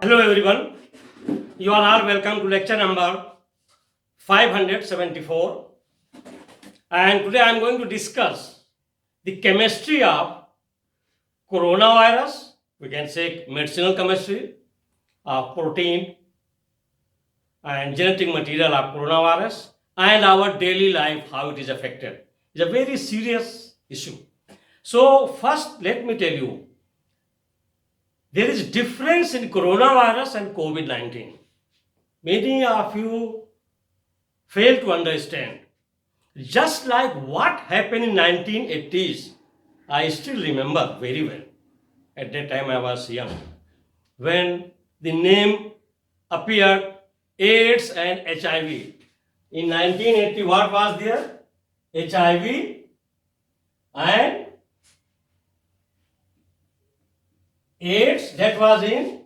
Hello everyone, you are all welcome to lecture number 574, and today I am going to discuss the chemistry of coronavirus. We can say medicinal chemistry of protein and genetic material of coronavirus and our daily life, how it is affected. It's a very serious issue. So first let me tell you, there is difference in coronavirus and COVID-19. Many of you fail to understand. Just like what happened in 1980s, I still remember very well. At that time I was young. When the name appeared AIDS and HIV. In 1980, what was there? HIV and AIDS, that was in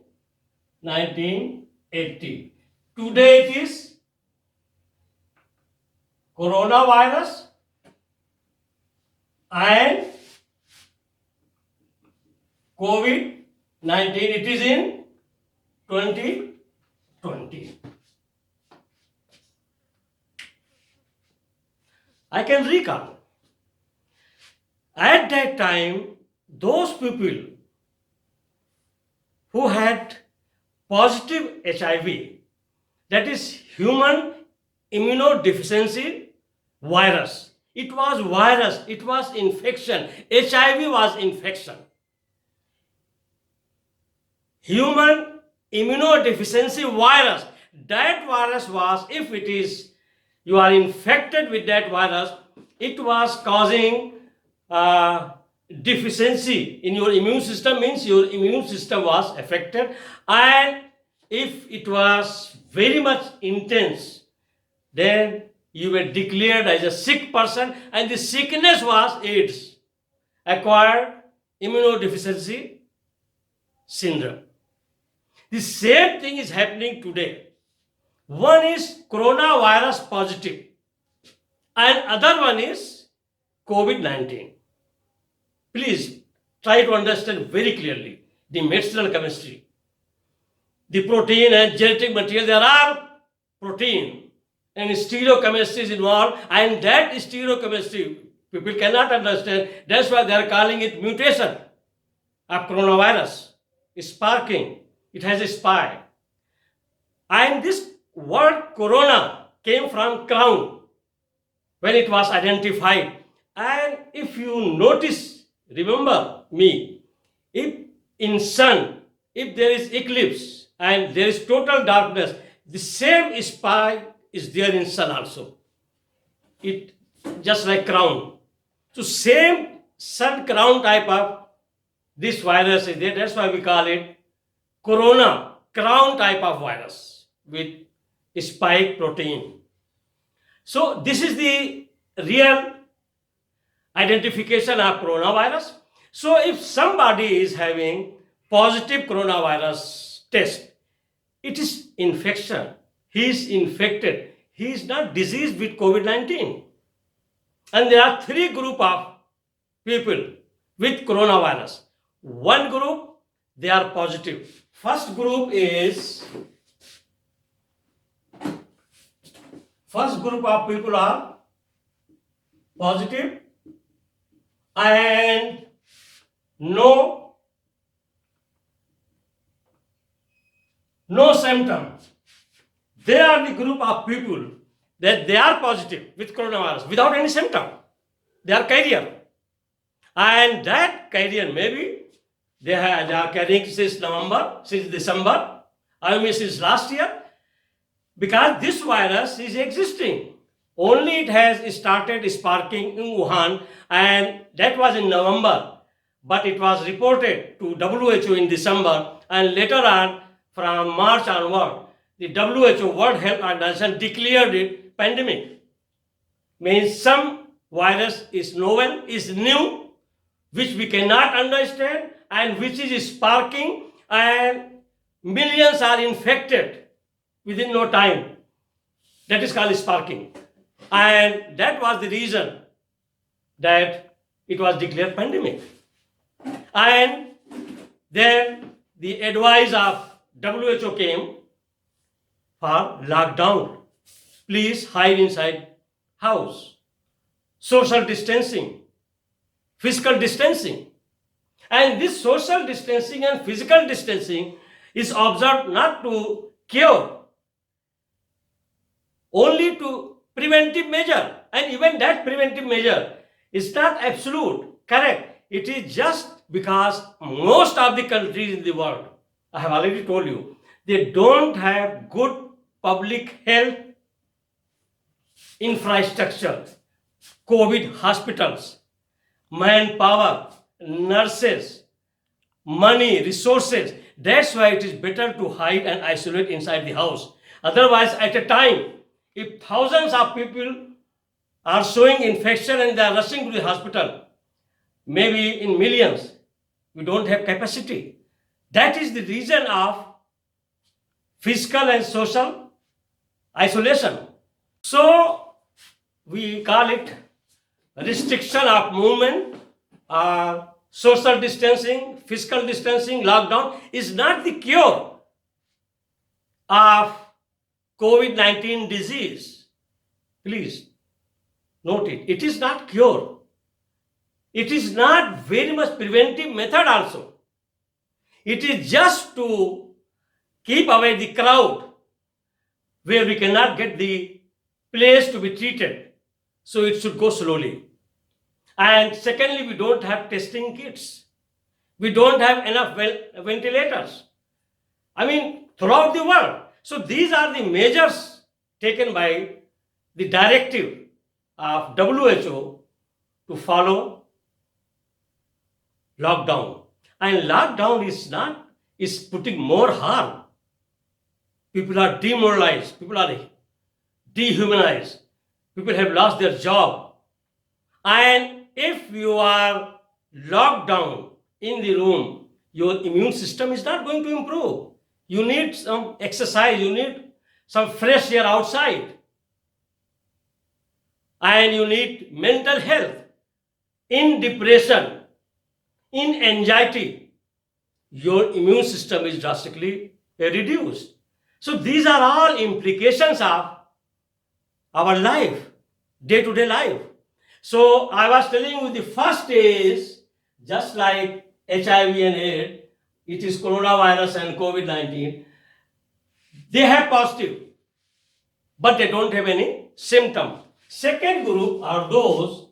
1980. Today it is coronavirus and COVID-19. It is in 2020. I can recall. At that time, those people who had positive HIV, that is human immunodeficiency virus. It was virus, it was infection. HIV was infection. Human immunodeficiency virus. That virus was, if it is, you are infected with that virus, it was causing deficiency in your immune system, means your immune system was affected, and if it was very much intense, then you were declared as a sick person, and the sickness was AIDS, acquired immunodeficiency syndrome. The same thing is happening today. One is coronavirus positive and other one is COVID-19. Please try to understand very clearly the medicinal chemistry. The protein and genetic material, there are protein and stereochemistry is involved, and that stereochemistry people cannot understand. That's why they are calling it mutation of coronavirus. Sparking, it has a spy. And this word corona came from crown when it was identified. And if you notice, remember me, if in sun, if there is eclipse and there is total darkness, the same spy is there in sun also. It just like crown. So same sun crown type of this virus is there. That's why we call it corona, crown type of virus with spike protein. So this is the real identification of coronavirus. So if somebody is having positive coronavirus test, it is infection. He is infected. He is not diseased with COVID-19. And there are three groups of people with coronavirus. One group, they are positive. First group of people are positive and no symptom. They are the group of people that they are positive with coronavirus without any symptom. They are carrier. And that carrier maybe they are carrying since December, I mean since last year, because this virus is existing. Only it has started sparking in Wuhan, and that was in November, but it was reported to WHO in December, and later on from March onward, the WHO, World Health Organization, declared it pandemic. Means some virus is novel, is new, which we cannot understand, and which is sparking, and millions are infected within no time. That is called sparking. And that was the reason that it was declared pandemic. And then the advice of WHO came for lockdown. Please hide inside house. Social distancing, physical distancing. And this social distancing and physical distancing is observed not to cure, only to preventive measure. And even that preventive measure is not absolute, correct. It is just because most of the countries in the world, I have already told you, they don't have good public health infrastructure, COVID hospitals, manpower, nurses, money, resources. That's why it is better to hide and isolate inside the house. Otherwise, at a time, if thousands of people are showing infection and they are rushing to the hospital, maybe in millions, we don't have capacity. That is the reason of physical and social isolation. So we call it restriction of movement, social distancing, physical distancing, lockdown is not the cure of COVID-19 disease. Please note it. It is not cure. It is not very much preventive method also. It is just to keep away the crowd where we cannot get the place to be treated. So it should go slowly. And secondly, we don't have testing kits. We don't have enough ventilators. I mean, throughout the world. So these are the measures taken by the directive of WHO to follow lockdown. And lockdown is putting more harm. People are demoralized. People are dehumanized. People have lost their job. And if you are locked down in the room, your immune system is not going to improve. You need some exercise, you need some fresh air outside. And you need mental health. In depression, in anxiety, your immune system is drastically reduced. So these are all implications of our life, day-to-day life. So I was telling you the first is just like HIV and AIDS, it is coronavirus and COVID-19. They have positive, but they don't have any symptom. Second group are those,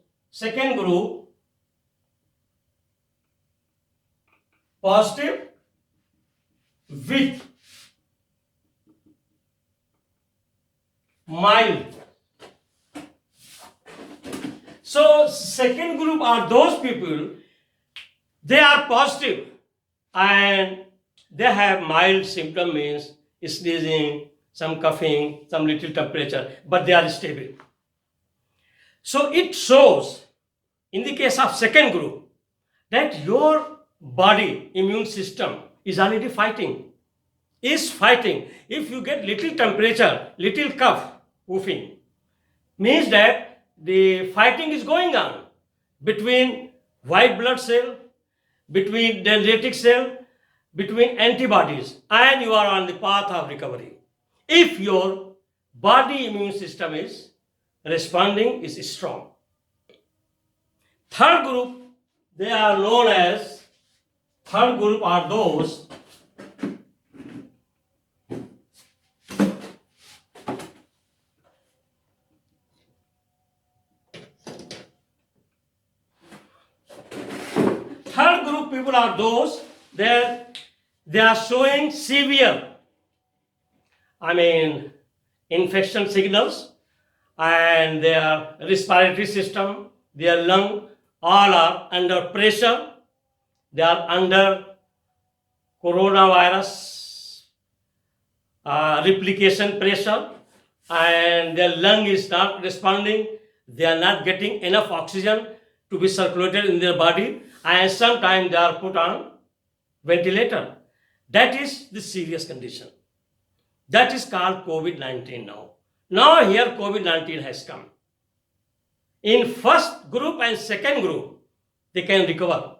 positive with mild. So second group are those people, they are positive and they have mild symptom, means sneezing, some coughing, some little temperature, but they are stable. So it shows in the case of second group that your body immune system is already fighting. If you get little temperature, little cough, woofing, means that the fighting is going on between white blood cell, between dendritic cell, between antibodies, and you are on the path of recovery. If your body immune system is responding, is strong. Third group, they are known as, third group are those people are those that they are showing severe, infection signals, and their respiratory system, their lung, all are under pressure. They are under coronavirus replication pressure, and their lung is not responding. They are not getting enough oxygen to be circulated in their body, and sometimes they are put on ventilator. That is the serious condition. That is called COVID-19 now. Now here COVID-19 has come. In first group and second group, they can recover.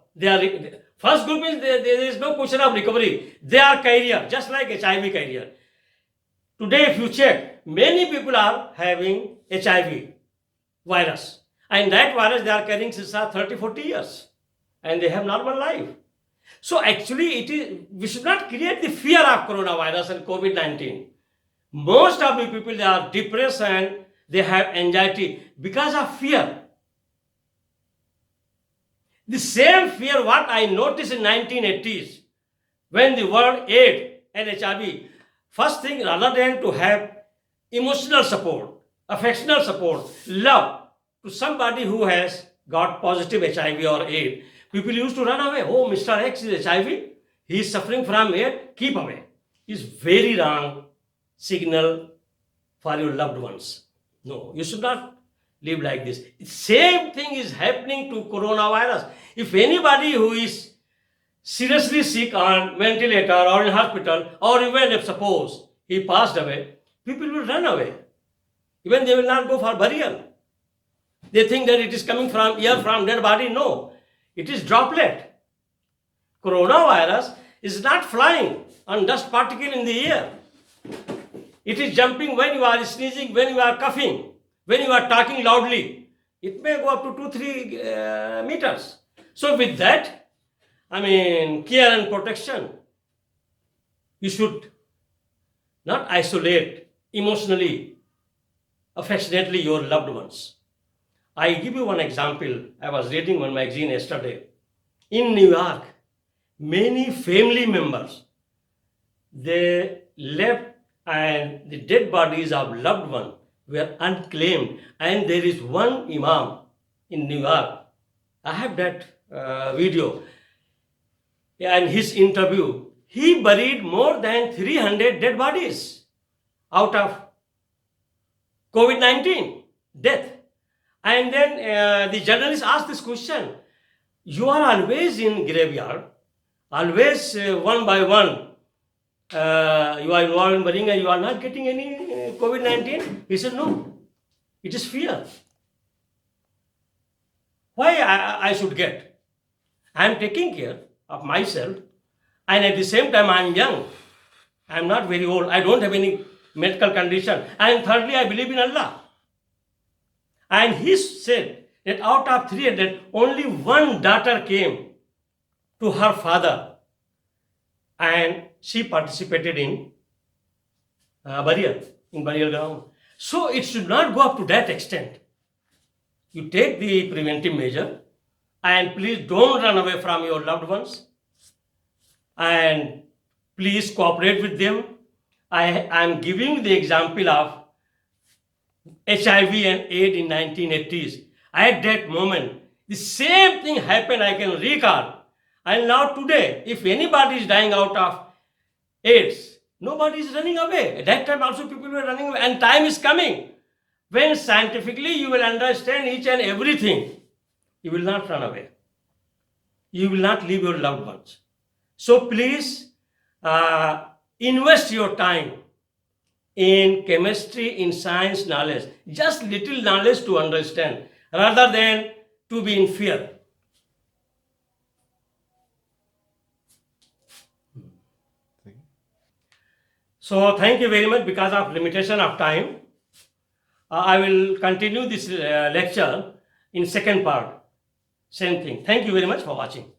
First group is there is no question of recovery. They are carrier, just like HIV carrier. Today, if you check, many people are having HIV virus. And that virus they are carrying since 30, 40 years. And they have normal life. So actually, we should not create the fear of coronavirus and COVID-19. Most of the people, they are depressed and they have anxiety because of fear. The same fear what I noticed in 1980s when the world AIDS and HIV. First thing, rather than to have emotional support, affectional support, love to somebody who has got positive HIV or AIDS, people used to run away. Oh, Mr. X is HIV. He is suffering from AIDS. Keep away. It's very wrong signal for your loved ones. No, you should not live like this. Same thing is happening to coronavirus. If anybody who is seriously sick on ventilator or in hospital, or even if suppose he passed away, people will run away. Even they will not go for burial. They think that it is coming from air from dead body. No, it is droplet. Coronavirus is not flying on dust particle in the air. It is jumping when you are sneezing, when you are coughing, when you are talking loudly. It may go up to 2-3 meters. So with that, care and protection, you should not isolate emotionally, affectionately your loved ones. I give you one example. I was reading one magazine yesterday. In New York, many family members, they left and the dead bodies of loved ones were unclaimed. And there is one imam in New York. I have that video. And his interview, he buried more than 300 dead bodies out of COVID-19 death. And then the journalist asked this question, you are always in graveyard, always one by one, you are involved in burying and you are not getting any COVID-19? He said, no, it is fear. Why I should get? I am taking care of myself and at the same time I am young. I am not very old. I don't have any medical condition. And thirdly, I believe in Allah. And he said that out of 300, only one daughter came to her father and she participated in burial ground. So it should not go up to that extent. You take the preventive measure and please don't run away from your loved ones and please cooperate with them. I am giving the example of HIV and AIDS in 1980s. At that moment, the same thing happened, I can recall. And now today, if anybody is dying out of AIDS, nobody is running away. At that time also people were running away. And time is coming when scientifically you will understand each and everything. You will not run away. You will not leave your loved ones. So please invest your time in chemistry, in science knowledge, just little knowledge to understand, rather than to be in fear. So thank you very much. Because of limitation of time, I will continue this lecture in second part. Same thing. Thank you very much for watching.